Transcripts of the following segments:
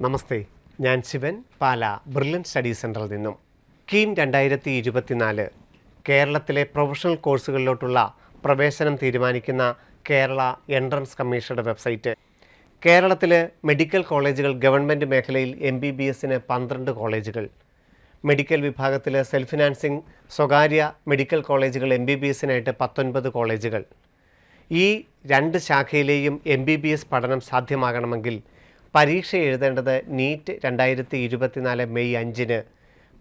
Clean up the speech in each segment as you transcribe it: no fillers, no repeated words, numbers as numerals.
നമസ്തേ, ഞാൻ ശിവൻ, പാല brilliant study സെൻറ്ററിൽ നിന്നും. കീം 2024 കേരളത്തിലെ പ്രൊഫഷണൽ കോഴ്സുകളിലോട്ടുള്ള പ്രവേശനം തീരുമാനിക്കുന്ന കേരള എൻട്രൻസ് കമ്മീഷന്റെ വെബ്സൈറ്റ്. കേരളത്തിൽ മെഡിക്കൽ കോളേജുകൾ ഗവൺമെൻറ് മേഖലയിൽ MBBSന് 12 കോളേജുകൾ, മെഡിക്കൽ വിഭാഗത്തിൽ സെൽഫ് ഫിനാൻസിങ് സ്വകാര്യ മെഡിക്കൽ കോളേജുകൾ MBBSനായിട്ട് 19 കോളേജുകൾ. ഈ രണ്ട് ശാഖയിലെയും MBBS പഠനം സാധ്യമാകണമെങ്കിൽ പരീക്ഷ എഴുതേണ്ടത് നീറ്റ് 2024 മെയ് 5-ന്.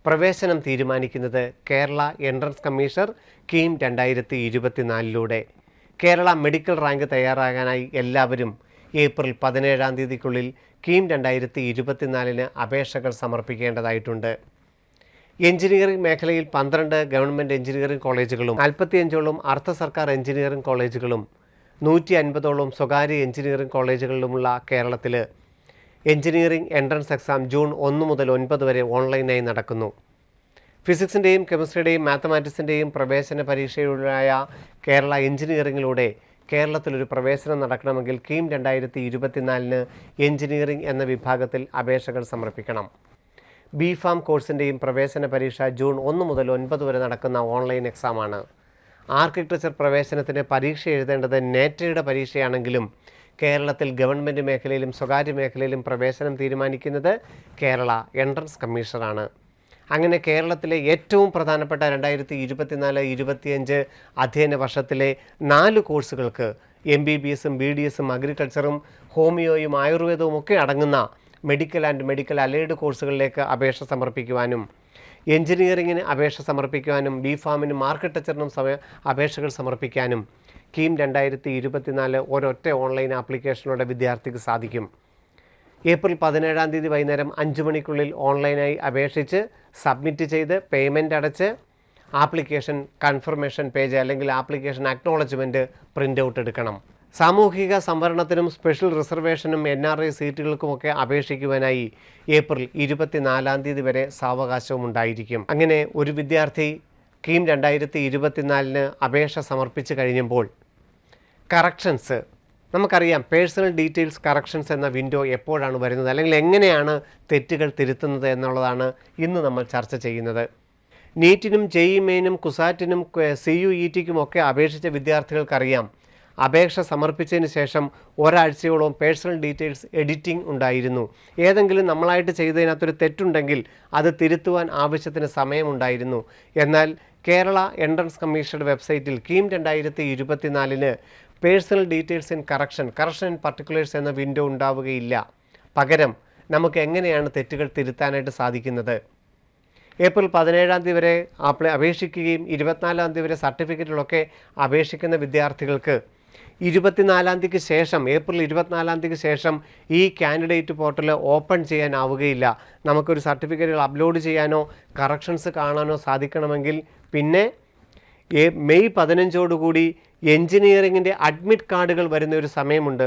പ്രവേശനം തീരുമാനിക്കുന്നത് കേരള എൻട്രൻസ് കമ്മീഷണർ കീം 2024-ലൂടെ. കേരള മെഡിക്കൽ റാങ്ക് തയ്യാറാകാനായി എല്ലാവരും ഏപ്രിൽ 17-ാം തീയതിക്കുള്ളിൽ കീം 2024-ന് അപേക്ഷകൾ സമർപ്പിക്കേണ്ടതായിട്ടുണ്ട്. എഞ്ചിനീയറിംഗ് മേഖലയിൽ 12 ഗവൺമെൻറ് എഞ്ചിനീയറിംഗ് കോളേജുകളും 45ഓളം അർദ്ധ സർക്കാർ എഞ്ചിനീയറിംഗ് കോളേജുകളും 150ഓളം സ്വകാര്യ എഞ്ചിനീയറിംഗ് കോളേജുകളിലുമുള്ള കേരളത്തിൽ എഞ്ചിനീയറിംഗ് എൻട്രൻസ് എക്സാം ജൂൺ 1 മുതൽ 9 വരെ ഓൺലൈനായി നടക്കുന്നു. ഫിസിക്സിൻ്റെയും കെമിസ്ട്രിയുടെയും മാത്തമാറ്റിക്സിൻ്റെയും പ്രവേശന പരീക്ഷയുടേതായ കേരള എഞ്ചിനീയറിംഗിലൂടെ കേരളത്തിലൊരു പ്രവേശനം നടക്കണമെങ്കിൽ കീം 2024-ന് എഞ്ചിനീയറിംഗ് എന്ന വിഭാഗത്തിൽ അപേക്ഷകൾ സമർപ്പിക്കണം. BPharm കോഴ്സിൻ്റെയും പ്രവേശന പരീക്ഷ ജൂൺ 1 മുതൽ 9 വരെ നടക്കുന്ന ഓൺലൈൻ എക്സാമാണ്. ആർക്കിടെക്ചർ പ്രവേശനത്തിന് പരീക്ഷ എഴുതേണ്ടത് നേറ്റയുടെ പരീക്ഷയാണെങ്കിലും കേരളത്തിൽ ഗവൺമെൻറ് മേഖലയിലും സ്വകാര്യ മേഖലയിലും പ്രവേശനം തീരുമാനിക്കുന്നത് കേരള എൻട്രൻസ് കമ്മീഷണറാണ്. അങ്ങനെ കേരളത്തിലെ ഏറ്റവും പ്രധാനപ്പെട്ട 2024-25 അധ്യയന വർഷത്തിലെ 4 കോഴ്സുകൾക്ക് MBBSും BDSും അഗ്രികൾച്ചറും ഹോമിയോയും ആയുർവേദവും ഒക്കെ അടങ്ങുന്ന മെഡിക്കൽ ആൻഡ് മെഡിക്കൽ അലൈഡ് കോഴ്സുകളിലേക്ക് അപേക്ഷ സമർപ്പിക്കുവാനും, എഞ്ചിനീയറിംഗിന് അപേക്ഷ സമർപ്പിക്കുവാനും, BPharmനും ആർക്കിടെക്ചറിനും അപേക്ഷകൾ സമർപ്പിക്കാനും കീം 2024 ഒരൊറ്റ ഓൺലൈൻ ആപ്ലിക്കേഷനിലൂടെ വിദ്യാർത്ഥിക്ക് സാധിക്കും. ഏപ്രിൽ 17-ാം തീയതി വൈകുന്നേരം 5 മണിക്കുള്ളിൽ ഓൺലൈനായി അപേക്ഷിച്ച് സബ്മിറ്റ് ചെയ്ത് പേയ്മെൻറ്റ് അടച്ച് ആപ്ലിക്കേഷൻ കൺഫർമേഷൻ പേജ് അല്ലെങ്കിൽ ആപ്ലിക്കേഷൻ അക്നോളജ്മെൻറ്റ് പ്രിൻ്റ് ഔട്ട് എടുക്കണം. സാമൂഹിക സംവരണത്തിനും സ്പെഷ്യൽ റിസർവേഷനും NRI സീറ്റുകൾക്കുമൊക്കെ അപേക്ഷിക്കുവാനായി ഏപ്രിൽ 24-ാം തീയതി വരെ സാവകാശവും ഉണ്ടായിരിക്കും. അങ്ങനെ ഒരു വിദ്യാർത്ഥി കീം 2024-ന് അപേക്ഷ സമർപ്പിച്ച് കഴിയുമ്പോൾ കറക്ഷൻസ് നമുക്കറിയാം. പേഴ്സണൽ ഡീറ്റെയിൽസ് കറക്ഷൻസ് എന്ന വിൻഡോ എപ്പോഴാണ് വരുന്നത്, അല്ലെങ്കിൽ എങ്ങനെയാണ് തെറ്റുകൾ തിരുത്തുന്നത് എന്നുള്ളതാണ് ഇന്ന് നമ്മൾ ചർച്ച ചെയ്യുന്നത്. നീറ്റിനും JEE മെയിനും കുസാറ്റിനും CUETക്കും ഒക്കെ അപേക്ഷിച്ച വിദ്യാർത്ഥികൾക്കറിയാം, അപേക്ഷ സമർപ്പിച്ചതിന് ശേഷം ഒരാഴ്ചയോളം പേഴ്സണൽ ഡീറ്റെയിൽസ് എഡിറ്റിംഗ് ഉണ്ടായിരുന്നു. ഏതെങ്കിലും നമ്മളായിട്ട് ചെയ്തതിനകത്തൊരു തെറ്റുണ്ടെങ്കിൽ അത് തിരുത്തുവാൻ ആവശ്യത്തിന് സമയമുണ്ടായിരുന്നു. എന്നാൽ കേരള എൻട്രൻസ് കമ്മീഷന്റെ വെബ്സൈറ്റിൽ കീം 2024-ന് personal details in correction in particulars എന്ന വിൻഡോ ഉണ്ടാവുകയില്ല. പകരം നമുക്ക് എങ്ങനെയാണ് തെറ്റുകൾ തിരുത്താനായിട്ട് സാധിക്കുന്നത്? ഏപ്രിൽ 17-ാം തീയതി വരെ അപേക്ഷിക്കുകയും 24-ാം തീയതി വരെ സർട്ടിഫിക്കറ്റുകളൊക്കെ അപേക്ഷിക്കുന്ന വിദ്യാർത്ഥികൾക്ക് 24-ാം തീയതിക്ക് ശേഷം, ഏപ്രിൽ 24-ാം തീയതിക്ക് ശേഷം ഈ കാൻഡിഡേറ്റ് പോർട്ടൽ ഓപ്പൺ ചെയ്യാനാവുകയില്ല. നമുക്കൊരു സർട്ടിഫിക്കറ്റുകൾ അപ്ലോഡ് ചെയ്യാനോ കറക്ഷൻസ് കാണാനോ സാധിക്കണമെങ്കിൽ പിന്നെ മെയ് 15ഓടുകൂടി എഞ്ചിനീയറിങ്ങിൻ്റെ അഡ്മിറ്റ് കാർഡുകൾ വരുന്ന ഒരു സമയമുണ്ട്.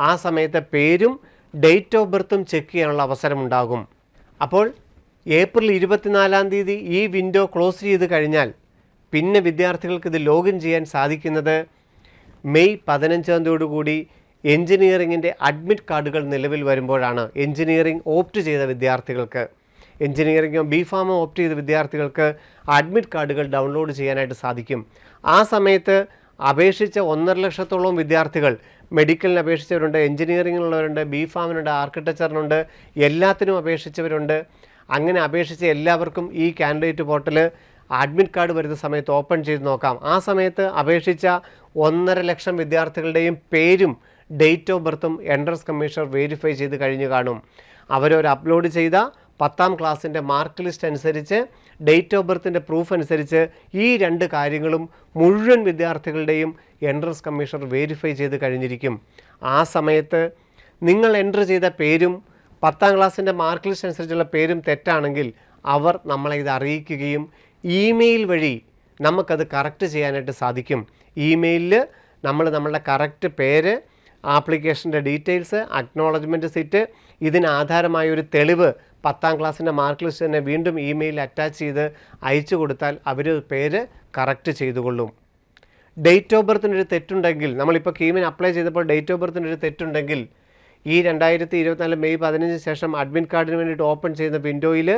ആ സമയത്തെ പേരും ഡേറ്റ് ഓഫ് ബർത്തും ചെക്ക് ചെയ്യാനുള്ള അവസരമുണ്ടാകും. അപ്പോൾ ഏപ്രിൽ 24-ാം തീയതി ഈ വിൻഡോ ക്ലോസ് ചെയ്ത് കഴിഞ്ഞാൽ പിന്നെ വിദ്യാർത്ഥികൾക്ക് ഇത് ലോഗിൻ ചെയ്യാൻ സാധിക്കുന്നത് മെയ് 15-ാം തീയതിയോടുകൂടി എഞ്ചിനീയറിങ്ങിൻ്റെ അഡ്മിറ്റ് കാർഡുകൾ നിലവിൽ വരുമ്പോഴാണ്. എഞ്ചിനീയറിംഗ് ഓപ്റ്റ് ചെയ്ത വിദ്യാർത്ഥികൾക്ക്, എഞ്ചിനീയറിംഗോ BPharmോ ഓപ്റ്റ് ചെയ്ത വിദ്യാർത്ഥികൾക്ക് അഡ്മിറ്റ് കാർഡുകൾ ഡൗൺലോഡ് ചെയ്യാനായിട്ട് സാധിക്കും. ആ സമയത്ത് അപേക്ഷിച്ച 1.5 ലക്ഷത്തോളം വിദ്യാർത്ഥികൾ, മെഡിക്കലിന് അപേക്ഷിച്ചവരുണ്ട്, എഞ്ചിനീയറിങ്ങിനുള്ളവരുണ്ട്, BPharmനുണ്ട്, ആർക്കിടെക്ചറിനുണ്ട്, എല്ലാത്തിനും അപേക്ഷിച്ചവരുണ്ട്. അങ്ങനെ അപേക്ഷിച്ച എല്ലാവർക്കും ഈ കാൻഡിഡേറ്റ് പോർട്ടൽ അഡ്മിറ്റ് കാർഡ് വരുന്ന സമയത്ത് ഓപ്പൺ ചെയ്ത് നോക്കാം. ആ സമയത്ത് അപേക്ഷിച്ച 1.5 ലക്ഷം വിദ്യാർത്ഥികളുടെയും പേരും ഡേറ്റ് ഓഫ് ബർത്തും എൻട്രൻസ് കമ്മീഷണർ വെരിഫൈ ചെയ്ത് കഴിഞ്ഞു കാണും. അവരൊരു അപ്ലോഡ് ചെയ്ത 10ാം ക്ലാസ്സിൻ്റെ മാർക്ക് ലിസ്റ്റ് അനുസരിച്ച്, ഡേറ്റ് ഓഫ് ബർത്തിൻ്റെ പ്രൂഫ് അനുസരിച്ച് ഈ 2 കാര്യങ്ങളും മുഴുവൻ വിദ്യാർത്ഥികളുടെയും എൻട്രൻസ് കമ്മീഷണർ വെരിഫൈ ചെയ്ത് കഴിഞ്ഞിരിക്കും. ആ സമയത്ത് നിങ്ങൾ എൻട്രി ചെയ്ത പേരും 10ാം ക്ലാസ്സിൻ്റെ മാർക്ക് ലിസ്റ്റ് അനുസരിച്ചുള്ള പേരും തെറ്റാണെങ്കിൽ അവർ നമ്മളെ ഇത് അറിയിക്കുകയും ഇമെയിൽ വഴി നമുക്കത് കറക്റ്റ് ചെയ്യാനായിട്ട് സാധിക്കും. ഇമെയിലിൽ നമ്മളുടെ കറക്റ്റ് പേര്, ആപ്ലിക്കേഷൻ്റെ ഡീറ്റെയിൽസ്, അക്നോളജ്മെൻറ്റ് സീറ്റ്, ഇതിനാധാരമായൊരു തെളിവ് 10ാം ക്ലാസ്സിൻ്റെ മാർക്ക് ലിസ്റ്റ് തന്നെ വീണ്ടും ഇമെയിലിൽ അറ്റാച്ച് ചെയ്ത് അയച്ചു കൊടുത്താൽ അവർ പേര് കറക്റ്റ് ചെയ്തുകൊള്ളും. ഡേറ്റ് ഓഫ് ബർത്തിനൊരു തെറ്റുണ്ടെങ്കിൽ, നമ്മളിപ്പോൾ കീമിന് അപ്ലൈ ചെയ്തപ്പോൾ ഡേറ്റ് ഓഫ് ബർത്തിനൊരു തെറ്റുണ്ടെങ്കിൽ ഈ 2024 മെയ് 15 ശേഷം അഡ്മിറ്റ് കാർഡിന് വേണ്ടിയിട്ട് ഓപ്പൺ ചെയ്യുന്ന വിൻഡോയിൽ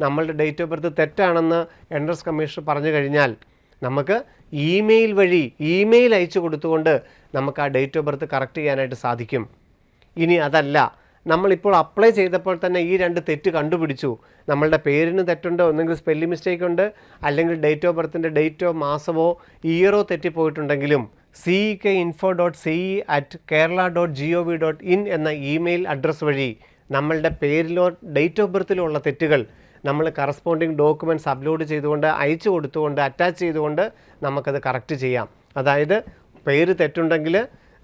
നമ്മളുടെ ഡേറ്റ് ഓഫ് ബർത്ത് തെറ്റാണെന്ന് എൻട്രൻസ് കമ്മീഷണർ പറഞ്ഞു കഴിഞ്ഞാൽ നമുക്ക് ഇമെയിൽ വഴി ഇമെയിൽ അയച്ചു കൊടുത്തുകൊണ്ട് നമുക്ക് ആ ഡേറ്റ് ഓഫ് ബർത്ത് കറക്റ്റ് ചെയ്യാനായിട്ട് സാധിക്കും. ഇനി അതല്ല, നമ്മളിപ്പോൾ അപ്ലൈ ചെയ്തപ്പോൾ തന്നെ ഈ 2 തെറ്റ് കണ്ടുപിടിച്ചു. നമ്മളുടെ പേരിന് തെറ്റുണ്ട്, ഒന്നെങ്കിൽ സ്പെല്ലിംഗ് മിസ്റ്റേക്ക് ഉണ്ട്, അല്ലെങ്കിൽ ഡേറ്റ് ഓഫ് ബർത്തിൻ്റെ ഡേറ്റോ മാസമോ ഇയറോ തെറ്റിപ്പോയിട്ടുണ്ടെങ്കിലും cek.info.ce@kerala.gov.in എന്ന ഇമെയിൽ അഡ്രസ്സ് വഴി നമ്മളുടെ പേരിലോ ഡേറ്റ് ഓഫ് ബർത്തിലോ ഉള്ള തെറ്റുകൾ നമ്മൾ കറസ്പോണ്ടിങ് ഡോക്യുമെൻറ്റ്സ് അപ്ലോഡ് ചെയ്തുകൊണ്ട് അയച്ചു കൊടുത്തുകൊണ്ട് അറ്റാച്ച് ചെയ്തുകൊണ്ട് നമുക്കത് കറക്റ്റ് ചെയ്യാം. അതായത് പേര് തെറ്റുണ്ടെങ്കിൽ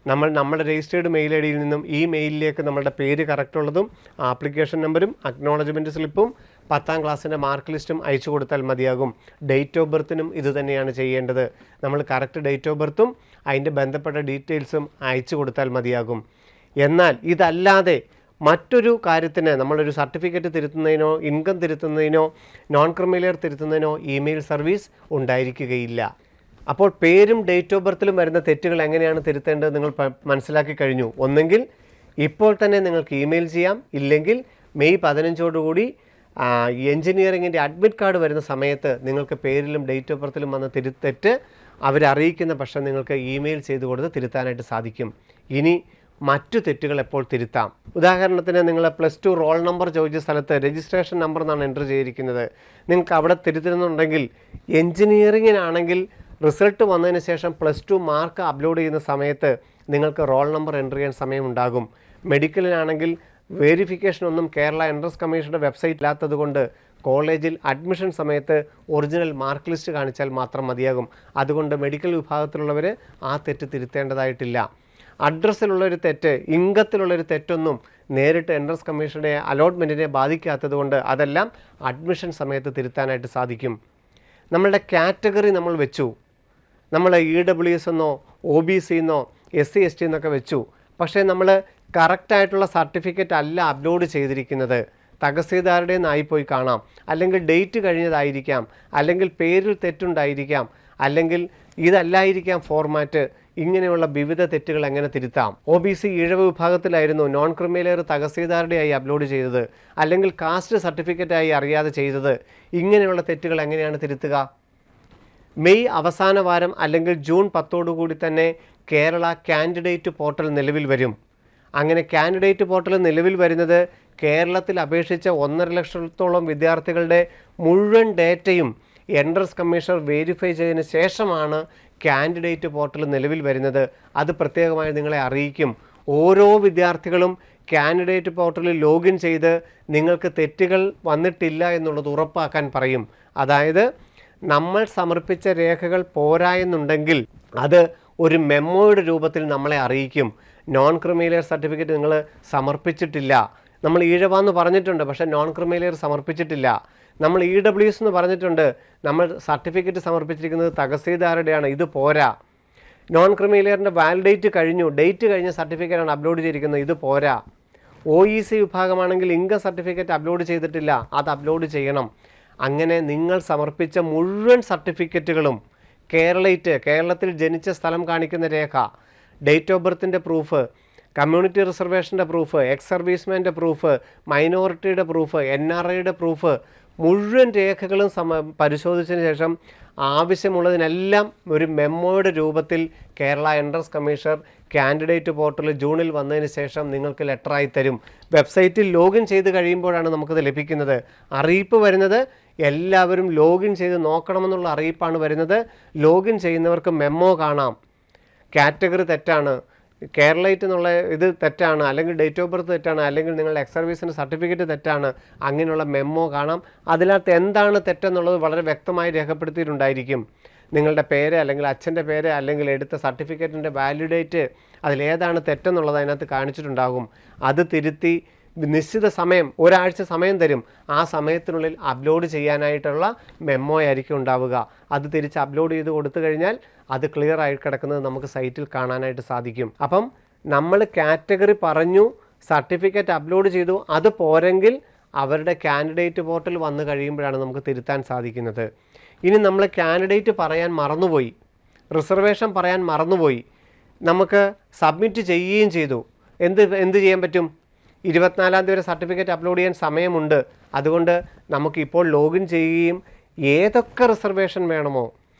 നമ്മുടെ രജിസ്റ്റേർഡ് മെയിൽ ഐ ഡിയിൽ നിന്നും ഈ മെയിലിലേക്ക് നമ്മളുടെ പേര് കറക്റ്റുള്ളതും ആപ്ലിക്കേഷൻ നമ്പറും അക്നോളജ്മെൻറ്റ് സ്ലിപ്പും 10ാം ക്ലാസ്സിൻ്റെ മാർക്ക് ലിസ്റ്റും അയച്ചു കൊടുത്താൽ മതിയാകും. ഡേറ്റ് ഓഫ് ബർത്തിനും ഇത് തന്നെയാണ് ചെയ്യേണ്ടത്. നമ്മൾ കറക്റ്റ് ഡേറ്റ് ഓഫ് ബർത്തും അതിൻ്റെ ബന്ധപ്പെട്ട ഡീറ്റെയിൽസും അയച്ചു കൊടുത്താൽ മതിയാകും. എന്നാൽ ഇതല്ലാതെ മറ്റൊരു കാര്യത്തിന് നമ്മളൊരു സർട്ടിഫിക്കറ്റ് തിരുത്തുന്നതിനോ ഇൻകം തിരുത്തുന്നതിനോ നോൺ ക്രിമിനൽ തിരുത്തുന്നതിനോ ഇമെയിൽ സർവീസ് ഉണ്ടായിരിക്കുകയില്ല. അപ്പോൾ പേരും ഡേറ്റ് ഓഫ് ബർത്തിലും വരുന്ന തെറ്റുകൾ എങ്ങനെയാണ് തിരുത്തേണ്ടത് നിങ്ങൾ മനസ്സിലാക്കി കഴിഞ്ഞു. ഒന്നെങ്കിൽ ഇപ്പോൾ തന്നെ നിങ്ങൾക്ക് ഇമെയിൽ ചെയ്യാം, ഇല്ലെങ്കിൽ മെയ് 15 എഞ്ചിനീയറിങ്ങിൻ്റെ അഡ്മിറ്റ് കാർഡ് വരുന്ന സമയത്ത് നിങ്ങൾക്ക് പേരിലും ഡേറ്റ് ഓഫ് ബർത്തിലും വന്ന തെറ്റ് അവരറിയിക്കുന്ന പക്ഷം നിങ്ങൾക്ക് ഇമെയിൽ ചെയ്ത് കൊടുത്ത് തിരുത്താനായിട്ട് സാധിക്കും. ഇനി മറ്റു തെറ്റുകൾ എപ്പോൾ തിരുത്താം? ഉദാഹരണത്തിന് നിങ്ങൾ +2 റോൾ നമ്പർ ചോദിച്ച സ്ഥലത്ത് രജിസ്ട്രേഷൻ നമ്പർ എന്നാണ് എൻ്റർ ചെയ്തിരിക്കുന്നത്. നിങ്ങൾക്ക് അവിടെ തിരുത്തുന്നുണ്ടെങ്കിൽ എഞ്ചിനീയറിങ്ങിനാണെങ്കിൽ റിസൾട്ട് വന്നതിന് ശേഷം +2 മാർക്ക് അപ്ലോഡ് ചെയ്യുന്ന സമയത്ത് നിങ്ങൾക്ക് റോൾ നമ്പർ എൻ്റർ ചെയ്യാൻ സമയമുണ്ടാകും. മെഡിക്കലിനാണെങ്കിൽ വെരിഫിക്കേഷൻ ഒന്നും കേരള എൻട്രൻസ് കമ്മീഷൻ്റെ വെബ്സൈറ്റ് ഇല്ലാത്തതുകൊണ്ട് കോളേജിൽ അഡ്മിഷൻ സമയത്ത് ഒറിജിനൽ മാർക്ക് ലിസ്റ്റ് കാണിച്ചാൽ മാത്രം മതിയാകും. അതുകൊണ്ട് മെഡിക്കൽ വിഭാഗത്തിലുള്ളവർ ആ തെറ്റ് തിരുത്തേണ്ടതായിട്ടില്ല. അഡ്രസ്സിലുള്ളൊരു തെറ്റ്, ഇൻകത്തിലുള്ളൊരു തെറ്റൊന്നും നേരിട്ട് എൻട്രൻസ് കമ്മീഷൻ്റെ അലോട്ട്മെൻറ്റിനെ ബാധിക്കാത്തതുകൊണ്ട് അതെല്ലാം അഡ്മിഷൻ സമയത്ത് തിരുത്താനായിട്ട് സാധിക്കും. നമ്മളുടെ കാറ്റഗറി നമ്മൾ വെച്ചു, നമ്മൾ EWS എന്നോ OBC എന്നോ SC ST എന്നൊക്കെ വെച്ചു. പക്ഷേ നമ്മൾ കറക്റ്റായിട്ടുള്ള സർട്ടിഫിക്കറ്റ് അല്ല അപ്ലോഡ് ചെയ്തിരിക്കുന്നത്. തഹസീൽദാരുടെ നിന്നായിപ്പോയി കാണാം, അല്ലെങ്കിൽ ഡേറ്റ് കഴിഞ്ഞതായിരിക്കാം, അല്ലെങ്കിൽ പേരിൽ തെറ്റുണ്ടായിരിക്കാം, അല്ലെങ്കിൽ ഇതല്ലായിരിക്കാം ഫോർമാറ്റ്. ഇങ്ങനെയുള്ള വിവിധ തെറ്റുകൾ എങ്ങനെ തിരുത്താം? OBC ഈഴവ വിഭാഗത്തിലായിരുന്നു നോൺ ക്രിമിനൽ തഹസീൽദാരുടെയായി അപ്ലോഡ് ചെയ്തത്, അല്ലെങ്കിൽ കാസ്റ്റ് സർട്ടിഫിക്കറ്റായി അറിയാതെ ചെയ്തത്. ഇങ്ങനെയുള്ള തെറ്റുകൾ എങ്ങനെയാണ് തിരുത്തുക? മെയ് അവസാന വാരം അല്ലെങ്കിൽ ജൂൺ 10 തന്നെ കേരള കാൻഡിഡേറ്റ് പോർട്ടൽ നിലവിൽ വരും. അങ്ങനെ കാൻഡിഡേറ്റ് പോർട്ടൽ നിലവിൽ വരുന്നത് കേരളത്തിൽ അപേക്ഷിച്ച 1.5 ലക്ഷത്തോളം വിദ്യാർത്ഥികളുടെ മുഴുവൻ ഡേറ്റയും എൻട്രൻസ് കമ്മീഷണർ വെരിഫൈ ചെയ്തതിന് ശേഷമാണ് കാൻഡിഡേറ്റ് പോർട്ടൽ നിലവിൽ വരുന്നത്. അത് പ്രത്യേകമായി നിങ്ങളെ അറിയിക്കും. ഓരോ വിദ്യാർത്ഥികളും കാൻഡിഡേറ്റ് പോർട്ടലിൽ ലോഗിൻ ചെയ്ത് നിങ്ങൾക്ക് തെറ്റുകൾ വന്നിട്ടില്ല എന്നുള്ളത് ഉറപ്പാക്കാൻ പറയും. അതായത് നമ്മൾ സമർപ്പിച്ച രേഖകൾ പോരായെന്നുണ്ടെങ്കിൽ അത് ഒരു മെമ്മോയുടെ രൂപത്തിൽ നമ്മളെ അറിയിക്കും. നോൺ ക്രിമിനൽ സർട്ടിഫിക്കറ്റ് നിങ്ങൾ സമർപ്പിച്ചിട്ടില്ല, നമ്മൾ ഈഴവാന്ന് പറഞ്ഞിട്ടുണ്ട് പക്ഷേ നോൺ ക്രിമിനൽ സമർപ്പിച്ചിട്ടില്ല, നമ്മൾ EWS എന്ന് പറഞ്ഞിട്ടുണ്ട്, നമ്മൾ സർട്ടിഫിക്കറ്റ് സമർപ്പിച്ചിരിക്കുന്നത് തഹസീൽദാരുടെയാണ്, ഇത് പോരാ. നോൺ ക്രിമിനലിൻ്റെ വാലിഡേറ്റ് കഴിഞ്ഞു, ഡേറ്റ് കഴിഞ്ഞ സർട്ടിഫിക്കറ്റാണ് അപ്ലോഡ് ചെയ്തിരിക്കുന്നത്, ഇത് പോരാ. OEC വിഭാഗമാണെങ്കിൽ ഇൻകം സർട്ടിഫിക്കറ്റ് അപ്ലോഡ് ചെയ്തിട്ടില്ല, അത് അപ്ലോഡ് ചെയ്യണം. അങ്ങനെ നിങ്ങൾ സമർപ്പിച്ച മുഴുവൻ സർട്ടിഫിക്കറ്റുകളും കേരളത്തിൽ ജനിച്ച സ്ഥലം കാണിക്കുന്ന രേഖ, ഡേറ്റ് ഓഫ് ബർത്തിൻ്റെ പ്രൂഫ്, കമ്മ്യൂണിറ്റി റിസർവേഷൻ്റെ പ്രൂഫ്, എക്സ് സർവീസ്മാൻ്റെ പ്രൂഫ്, മൈനോറിറ്റിയുടെ പ്രൂഫ്, NRIയുടെ പ്രൂഫ്, മുഴുവൻ രേഖകളും പരിശോധിച്ചതിന് ശേഷം ആവശ്യമുള്ളതിനെല്ലാം ഒരു മെമ്മോയുടെ രൂപത്തിൽ Kerala entrance commissioner candidate portal ജൂണിൽ വന്നതിന് ശേഷം നിങ്ങൾക്ക് ലെറ്ററായി തരും. വെബ്സൈറ്റിൽ ലോഗിൻ ചെയ്ത് കഴിയുമ്പോഴാണ് നമുക്കത് ലഭിക്കുന്നത്. അറിയിപ്പ് വരുന്നത് എല്ലാവരും ലോഗിൻ ചെയ്ത് നോക്കണമെന്നുള്ള അറിയിപ്പാണ് വരുന്നത്. ലോഗിൻ ചെയ്യുന്നവർക്ക് മെമ്മോ കാണാം, കാറ്റഗറി തെറ്റാണ്, കേരളൈറ്റ് എന്നുള്ള ഇത് തെറ്റാണ്, അല്ലെങ്കിൽ ഡേറ്റ് ഓഫ് ബർത്ത് തെറ്റാണ്, അല്ലെങ്കിൽ നിങ്ങളുടെ എക്സ് സർവീസിൻ്റെ സർട്ടിഫിക്കറ്റ് തെറ്റാണ്, അങ്ങനെയുള്ള മെമ്മോ കാണാം. അതിനകത്ത് എന്താണ് തെറ്റെന്നുള്ളത് വളരെ വ്യക്തമായി രേഖപ്പെടുത്തിയിട്ടുണ്ടായിരിക്കും. നിങ്ങളുടെ പേര്, അല്ലെങ്കിൽ അച്ഛൻ്റെ പേര്, അല്ലെങ്കിൽ എടുത്ത സർട്ടിഫിക്കറ്റിൻ്റെ വാലിഡേറ്റ്, അതിലേതാണ് തെറ്റെന്നുള്ളത് അതിനകത്ത് കാണിച്ചിട്ടുണ്ടാകും. അത് തിരുത്തി നിശ്ചിത സമയം, ഒരാഴ്ച സമയം തരും, ആ സമയത്തിനുള്ളിൽ അപ്ലോഡ് ചെയ്യാനായിട്ടുള്ള മെമ്മോ ആയിരിക്കും ഉണ്ടാവുക. അത് തിരിച്ച് അപ്ലോഡ് ചെയ്ത് കൊടുത്തു കഴിഞ്ഞാൽ അത് ക്ലിയർ ആയി കിടക്കുന്നത് നമുക്ക് സൈറ്റിൽ കാണാനായിട്ട് സാധിക്കും. അപ്പം നമ്മൾ കാറ്റഗറി പറഞ്ഞു, സർട്ടിഫിക്കറ്റ് അപ്ലോഡ് ചെയ്തു, അത് പോരെങ്കിൽ അവരുടെ കാൻഡിഡേറ്റ് പോർട്ടൽ വന്നു കഴിയുമ്പോഴാണ് നമുക്ക് തിരുത്താൻ സാധിക്കുന്നത്. ഇനി നമ്മൾ കാൻഡിഡേറ്റ് പറയാൻ മറന്നുപോയി, റിസർവേഷൻ പറയാൻ മറന്നുപോയി, നമുക്ക് സബ്മിറ്റ് ചെയ്യുകയും ചെയ്തു, എന്ത് ചെയ്യാൻ പറ്റും? 24-ാം തീയതി വരെ സർട്ടിഫിക്കറ്റ് അപ്ലോഡ് ചെയ്യാൻ സമയമുണ്ട്. അതുകൊണ്ട് നമുക്കിപ്പോൾ ലോഗിൻ ചെയ്യുകയും ഏതൊക്കെ റിസർവേഷൻ വേണമോ,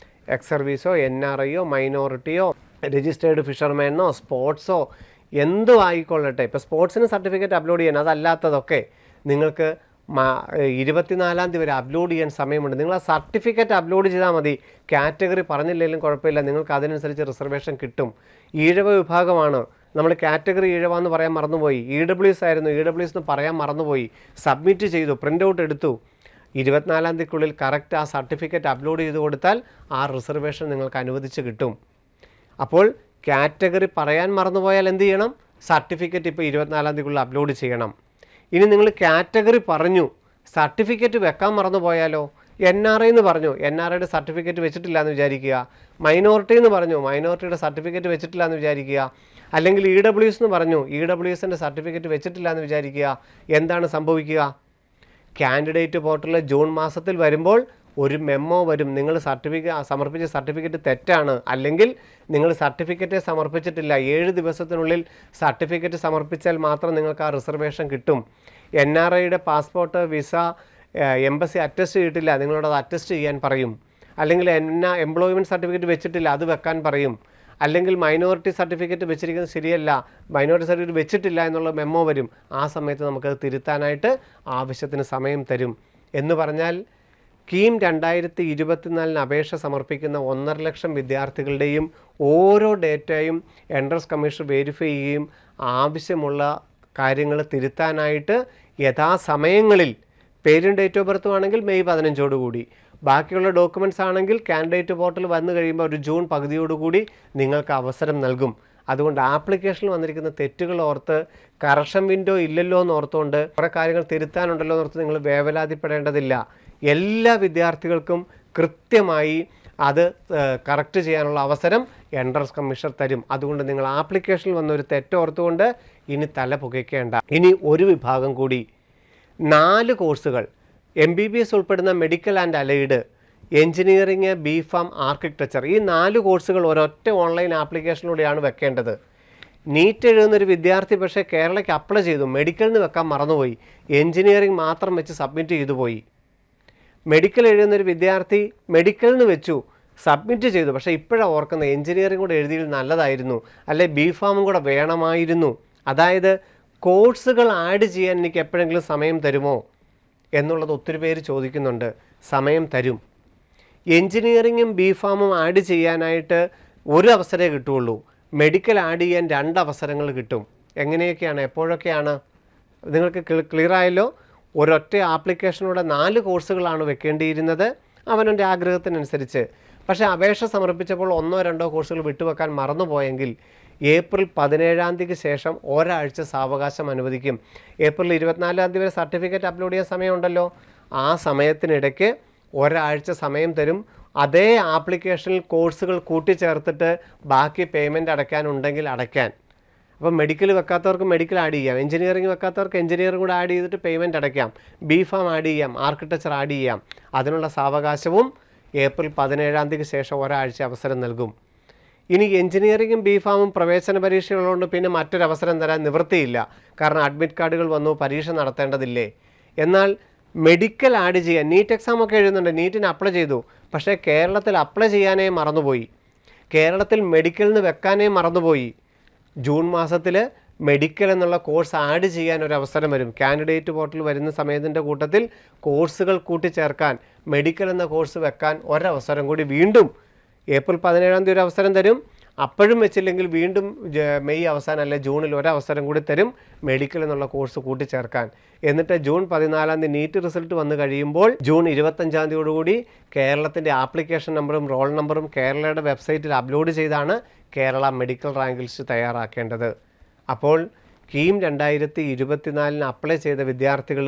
എക്സ് സർവീസോ, NRIയോ, മൈനോറിറ്റിയോ, രജിസ്റ്റേർഡ് ഫിഷർമാനോ, സ്പോർട്സോ, എന്തും ആയിക്കൊള്ളട്ടെ. ഇപ്പോൾ സ്പോർട്സിന് സർട്ടിഫിക്കറ്റ് അപ്ലോഡ് ചെയ്യാൻ, അതല്ലാത്തതൊക്കെ നിങ്ങൾക്ക് 24-ാം തീയതി വരെ അപ്ലോഡ് ചെയ്യാൻ സമയമുണ്ട്. നിങ്ങൾ ആ സർട്ടിഫിക്കറ്റ് അപ്ലോഡ് ചെയ്താൽ മതി. കാറ്റഗറി പറഞ്ഞില്ലെങ്കിലും കുഴപ്പമില്ല, നിങ്ങൾക്ക് അതിനനുസരിച്ച് റിസർവേഷൻ കിട്ടും. ഈഴവ വിഭാഗമാണ്, നമ്മൾ കാറ്റഗറി ഈഴവ എന്ന് പറയാൻ മറന്നുപോയി. EWS ആയിരുന്നു, EWS എന്ന് പറയാൻ മറന്നുപോയി. സബ്മിറ്റ് ചെയ്തു, പ്രിൻ്റ് ഔട്ട് എടുത്തു. 24-ാം തീയതിക്കുള്ളിൽ കറക്റ്റ് ആ സർട്ടിഫിക്കറ്റ് അപ്ലോഡ് ചെയ്ത് കൊടുത്താൽ ആ റിസർവേഷൻ നിങ്ങൾക്ക് അനുവദിച്ച് കിട്ടും. അപ്പോൾ കാറ്റഗറി പറയാൻ മറന്നുപോയാൽ എന്ത് ചെയ്യണം? സർട്ടിഫിക്കറ്റ് ഇപ്പോൾ 24-ാം തീയതിക്കുള്ളിൽ അപ്ലോഡ് ചെയ്യണം. ഇനി നിങ്ങൾ കാറ്റഗറി പറഞ്ഞു, സർട്ടിഫിക്കറ്റ് വെക്കാൻ മറന്നുപോയാലോ? NRI എന്ന് പറഞ്ഞു, NRIയുടെ സർട്ടിഫിക്കറ്റ് വെച്ചിട്ടില്ല എന്ന് വിചാരിക്കുക. മൈനോറിറ്റി എന്ന് പറഞ്ഞു, മൈനോറിറ്റിയുടെ സർട്ടിഫിക്കറ്റ് വെച്ചിട്ടില്ല എന്ന് വിചാരിക്കുക. അല്ലെങ്കിൽ EWS എന്ന് പറഞ്ഞു, EWSൻ്റെ സർട്ടിഫിക്കറ്റ് വെച്ചിട്ടില്ല എന്ന് വിചാരിക്കുക. എന്താണ് സംഭവിക്കുക? കാൻഡിഡേറ്റ് പോർട്ടലിൽ ജൂൺ മാസത്തിൽ വരുമ്പോൾ ഒരു മെമ്മോ വരും, നിങ്ങൾ സമർപ്പിച്ച സർട്ടിഫിക്കറ്റ് തെറ്റാണ്, അല്ലെങ്കിൽ നിങ്ങൾ സർട്ടിഫിക്കറ്റ് സമർപ്പിച്ചിട്ടില്ല, 7 ദിവസത്തിനുള്ളിൽ സർട്ടിഫിക്കറ്റ് സമർപ്പിച്ചാൽ മാത്രം നിങ്ങൾക്ക് ആ റിസർവേഷൻ കിട്ടും. NRIയുടെ പാസ്പോർട്ട്, വിസ, എംബസി അറ്റസ്റ്റ് ചെയ്തിട്ടില്ല, നിങ്ങളോട് അത് അറ്റസ്റ്റ് ചെയ്യാൻ പറയും. അല്ലെങ്കിൽ എംപ്ലോയ്മെൻറ്റ് സർട്ടിഫിക്കറ്റ് വെച്ചിട്ടില്ല, അത് വെക്കാൻ പറയും. അല്ലെങ്കിൽ മൈനോറിറ്റി സർട്ടിഫിക്കറ്റ് വെച്ചിരിക്കുന്നത് ശരിയല്ല, മൈനോറിറ്റി സർട്ടിഫിക്കറ്റ് വെച്ചിട്ടില്ല എന്നുള്ള മെമ്മോ വരും. ആ സമയത്ത് നമുക്കത് തിരുത്താനായിട്ട് ആവശ്യത്തിന് സമയം തരും. എന്ന് പറഞ്ഞാൽ കീം 2024 അപേക്ഷ സമർപ്പിക്കുന്ന 1.5 ലക്ഷം വിദ്യാർത്ഥികളുടെയും ഓരോ ഡേറ്റയും എൻട്രൻസ് കമ്മീഷൻ വെരിഫൈ ചെയ്യുകയും ആവശ്യമുള്ള കാര്യങ്ങൾ തിരുത്താനായിട്ട് യഥാസമയങ്ങളിൽ, പേരും ഡേറ്റ് ഓഫ് ബർത്തും ആണെങ്കിൽ മെയ് 15 ബാക്കിയുള്ള ഡോക്യുമെൻറ്റ്സ് ആണെങ്കിൽ കാൻഡിഡേറ്റ് പോർട്ടൽ വന്നു കഴിയുമ്പോൾ ഒരു ജൂൺ പകുതിയോടുകൂടി നിങ്ങൾക്ക് അവസരം നൽകും. അതുകൊണ്ട് ആപ്ലിക്കേഷനിൽ വന്നിരിക്കുന്ന തെറ്റുകൾ ഓർത്ത്, കറക്ഷൻ വിൻഡോ ഇല്ലല്ലോ എന്ന് ഓർത്തുകൊണ്ട്, കുറേ കാര്യങ്ങൾ തിരുത്താനുണ്ടല്ലോ എന്നോർത്ത് നിങ്ങൾ വേവലാതിപ്പെടേണ്ടതില്ല. എല്ലാ വിദ്യാർത്ഥികൾക്കും കൃത്യമായി അത് കറക്റ്റ് ചെയ്യാനുള്ള അവസരം എൻട്രൻസ് കമ്മീഷണർ തരും. അതുകൊണ്ട് നിങ്ങൾ ആപ്ലിക്കേഷനിൽ വന്നൊരു തെറ്റോർത്തുകൊണ്ട് ഇനി തല പുകയ്ക്കേണ്ട. ഇനി ഒരു വിഭാഗം കൂടി, 4 കോഴ്സുകൾ, MBBS ഉൾപ്പെടുന്ന medical and allied, engineering, BPharm, architecture, ഈ 4 കോഴ്സുകൾ ഒരൊറ്റ ഓൺലൈൻ ആപ്ലിക്കേഷനിലൂടെയാണ് വെക്കേണ്ടത്. നീറ്റ് എഴുതുന്നൊരു വിദ്യാർത്ഥി പക്ഷേ കേരളയ്ക്ക് അപ്ലൈ ചെയ്തു, മെഡിക്കലിന് വെക്കാൻ മറന്നുപോയി, എഞ്ചിനീയറിംഗ് മാത്രം വെച്ച് സബ്മിറ്റ് ചെയ്തു പോയി. മെഡിക്കൽ എഴുതുന്നൊരു വിദ്യാർത്ഥി മെഡിക്കലിന് വെച്ചു, സബ്മിറ്റ് ചെയ്തു, പക്ഷേ ഇപ്പോഴാണ് ഓർക്കുന്നത് എഞ്ചിനീയറിംഗ് കൂടെ എഴുതിയിൽ നല്ലതായിരുന്നു, അല്ലെ BPharm കൂടെ വേണമായിരുന്നു. അതായത് കോഴ്സുകൾ ആഡ് ചെയ്യാൻ എനിക്ക് എപ്പോഴെങ്കിലും സമയം തരുമോ എന്നുള്ളത് ഒത്തിരി പേര് ചോദിക്കുന്നുണ്ട്. സമയം തരും. എഞ്ചിനീയറിങ്ങും BPharm ആഡ് ചെയ്യാനായിട്ട് ഒരു അവസരമേ കിട്ടുകയുള്ളൂ. മെഡിക്കൽ ആഡ് ചെയ്യാൻ 2 അവസരങ്ങൾ കിട്ടും. എങ്ങനെയൊക്കെയാണ്, എപ്പോഴൊക്കെയാണ്? നിങ്ങൾക്ക് ക്ലിയർ ആയല്ലോ? ഒരൊറ്റ ആപ്ലിക്കേഷനൂടെ 4 കോഴ്സുകളാണ് വെക്കേണ്ടിയിരുന്നത് അവനവൻ്റെ ആഗ്രഹത്തിനനുസരിച്ച്. പക്ഷേ അപേക്ഷ സമർപ്പിച്ചപ്പോൾ 1-2 കോഴ്സുകൾ വിട്ടുവെക്കാൻ മറന്നുപോയെങ്കിൽ ഏപ്രിൽ 17-ാം തീയതിക്ക് ശേഷം ഒരാഴ്ച സാവകാശം അനുവദിക്കും. ഏപ്രിൽ 24-ാം തീയതി വരെ സർട്ടിഫിക്കറ്റ് അപ്ലോഡ് ചെയ്യാൻ സമയമുണ്ടല്ലോ, ആ സമയത്തിനിടയ്ക്ക് ഒരാഴ്ച സമയം തരും. അതേ ആപ്ലിക്കേഷനിൽ കോഴ്സുകൾ കൂട്ടിച്ചേർത്തിട്ട് ബാക്കി പേയ്മെൻറ്റ് അടയ്ക്കാനുണ്ടെങ്കിൽ അടയ്ക്കാൻ. അപ്പോൾ മെഡിക്കൽ വെക്കാത്തവർക്ക് മെഡിക്കൽ ആഡ് ചെയ്യാം, എഞ്ചിനീയറിംഗ് വെക്കാത്തവർക്ക് എഞ്ചിനീയറിംഗ് കൂടെ ആഡ് ചെയ്തിട്ട് പേയ്മെൻറ്റ് അടയ്ക്കാം, BPharm ആഡ് ചെയ്യാം, ആർക്കിടെക്ചർ ആഡ് ചെയ്യാം. അതിനുള്ള സാവകാശവും ഏപ്രിൽ 17-ാം തീയതിക്ക് ശേഷം ഒരാഴ്ച അവസരം നൽകും. ഇനി എഞ്ചിനീയറിംഗും BPharm പ്രവേശന പരീക്ഷകളുകൊണ്ട് പിന്നെ മറ്റൊരവസരം തരാൻ നിവൃത്തിയില്ല. കാരണം അഡ്മിറ്റ് കാർഡുകൾ വന്നു, പരീക്ഷ നടത്തേണ്ടതില്ലേ. എന്നാൽ മെഡിക്കൽ ആഡ് ചെയ്യാൻ, നീറ്റ് എക്സാമൊക്കെ എഴുതുന്നുണ്ട്, നീറ്റിന് അപ്ലൈ ചെയ്തു, പക്ഷേ കേരളത്തിൽ അപ്ലൈ ചെയ്യാനേ മറന്നുപോയി, കേരളത്തിൽ മെഡിക്കലിന് വെക്കാനേ മറന്നുപോയി. ജൂൺ മാസത്തിൽ മെഡിക്കൽ എന്നുള്ള കോഴ്സ് ആഡ് ചെയ്യാൻ ഒരു അവസരം വരും. കാൻഡിഡേറ്റ് പോർട്ടൽ വരുന്ന സമയത്തിൻ്റെ കൂട്ടത്തിൽ കോഴ്സുകൾ കൂട്ടിച്ചേർക്കാൻ, മെഡിക്കൽ എന്ന കോഴ്സ് വെക്കാൻ ഒരവസരം കൂടി വീണ്ടും ഏപ്രിൽ 17-ാം തീയതി ഒരു അവസരം തരും. അപ്പോഴും വെച്ചില്ലെങ്കിൽ വീണ്ടും മെയ് അവസാനം അല്ലെ ജൂണിൽ ഒരവസരം കൂടി തരും മെഡിക്കൽ എന്നുള്ള കോഴ്സ് കൂട്ടിച്ചേർക്കാൻ. എന്നിട്ട് ജൂൺ 14-ാം തീയതി നീറ്റ് റിസൾട്ട് വന്നു കഴിയുമ്പോൾ ജൂൺ 25-ാം തീയതിയോടുകൂടി കേരളത്തിൻ്റെ ആപ്ലിക്കേഷൻ നമ്പറും റോൾ നമ്പറും കേരളയുടെ വെബ്സൈറ്റിൽ അപ്ലോഡ് ചെയ്താണ് കേരള മെഡിക്കൽ റാങ്ക് ലിസ്റ്റ് തയ്യാറാക്കേണ്ടത്. അപ്പോൾ കീം 2024 അപ്ലൈ ചെയ്ത വിദ്യാർത്ഥികൾ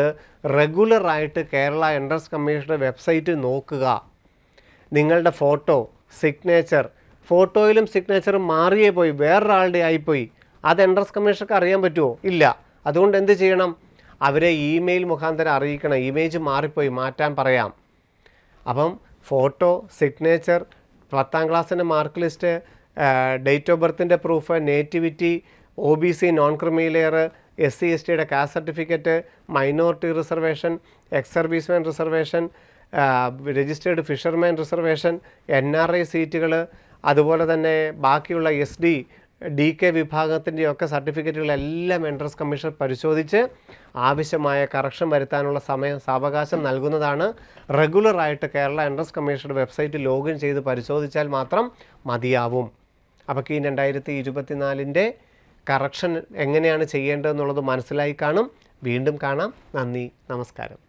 റെഗുലറായിട്ട് കേരള എൻട്രൻസ് കമ്മീഷൻ്റെ വെബ്സൈറ്റ് നോക്കുക. നിങ്ങളുടെ ഫോട്ടോ, സിഗ്നേച്ചർ, ഫോട്ടോയിലും സിഗ്നേച്ചറും മാറിയേ പോയി, വേറൊരാളുടെ ആയിപ്പോയി, അത് എൻട്രൻസ് കമ്മീഷർക്ക് അറിയാൻ പറ്റുമോ? ഇല്ല. അതുകൊണ്ട് എന്ത് ചെയ്യണം? അവരെ ഇമെയിൽ മുഖാന്തരം അറിയിക്കണം, ഇമേജ് മാറിപ്പോയി, മാറ്റാൻ പറയാം. അപ്പം ഫോട്ടോ, സിഗ്നേച്ചർ, 10ാം ക്ലാസ്സിൻ്റെ മാർക്ക് ലിസ്റ്റ്, ഡേറ്റ് ഓഫ് ബർത്തിൻ്റെ proof, nativity, OBC non creamy layer, SC/STയുടെ caste certificate, minority reservation, ex serviceman reservation, registered fisherman reservation, NRI സീറ്റുകൾ, അതുപോലെ തന്നെ ബാക്കിയുള്ള SD, DK വിഭാഗത്തിൻ്റെയൊക്കെ സർട്ടിഫിക്കറ്റുകളെല്ലാം എൻട്രൻസ് കമ്മീഷൻ പരിശോധിച്ച് ആവശ്യമായ കറക്ഷൻ വരുത്താനുള്ള സാവകാശം നൽകുന്നതാണ്. റെഗുലറായിട്ട് കേരള എൻട്രൻസ് കമ്മീഷൻ്റെ വെബ്സൈറ്റ് ലോഗിൻ ചെയ്ത് പരിശോധിച്ചാൽ മാത്രം മതിയാവും. അപ്പോൾ കീം 2024 കറക്ഷൻ എങ്ങനെയാണ് ചെയ്യേണ്ടതെന്നുള്ളത് മനസ്സിലായി കാണും. വീണ്ടും കാണാം. നന്ദി, നമസ്കാരം.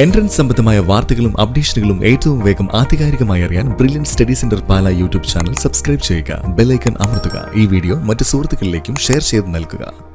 എൻട്രൻസ് സംബന്ധമായ വാർത്തകളും അപ്ഡേഷനുകളും ഏറ്റവും വേഗം ആധികാരികമായി അറിയാൻ ബ്രില്യൻറ്റ് സ്റ്റഡി സെന്റർ പാല യൂട്യൂബ് ചാനൽ സബ്സ്ക്രൈബ് ചെയ്യുക. ബെൽ ഐക്കൺ അമർത്തുക. ഈ വീഡിയോ മറ്റ് സുഹൃത്തുക്കളിലേക്കും ഷെയർ ചെയ്ത് നൽകുക.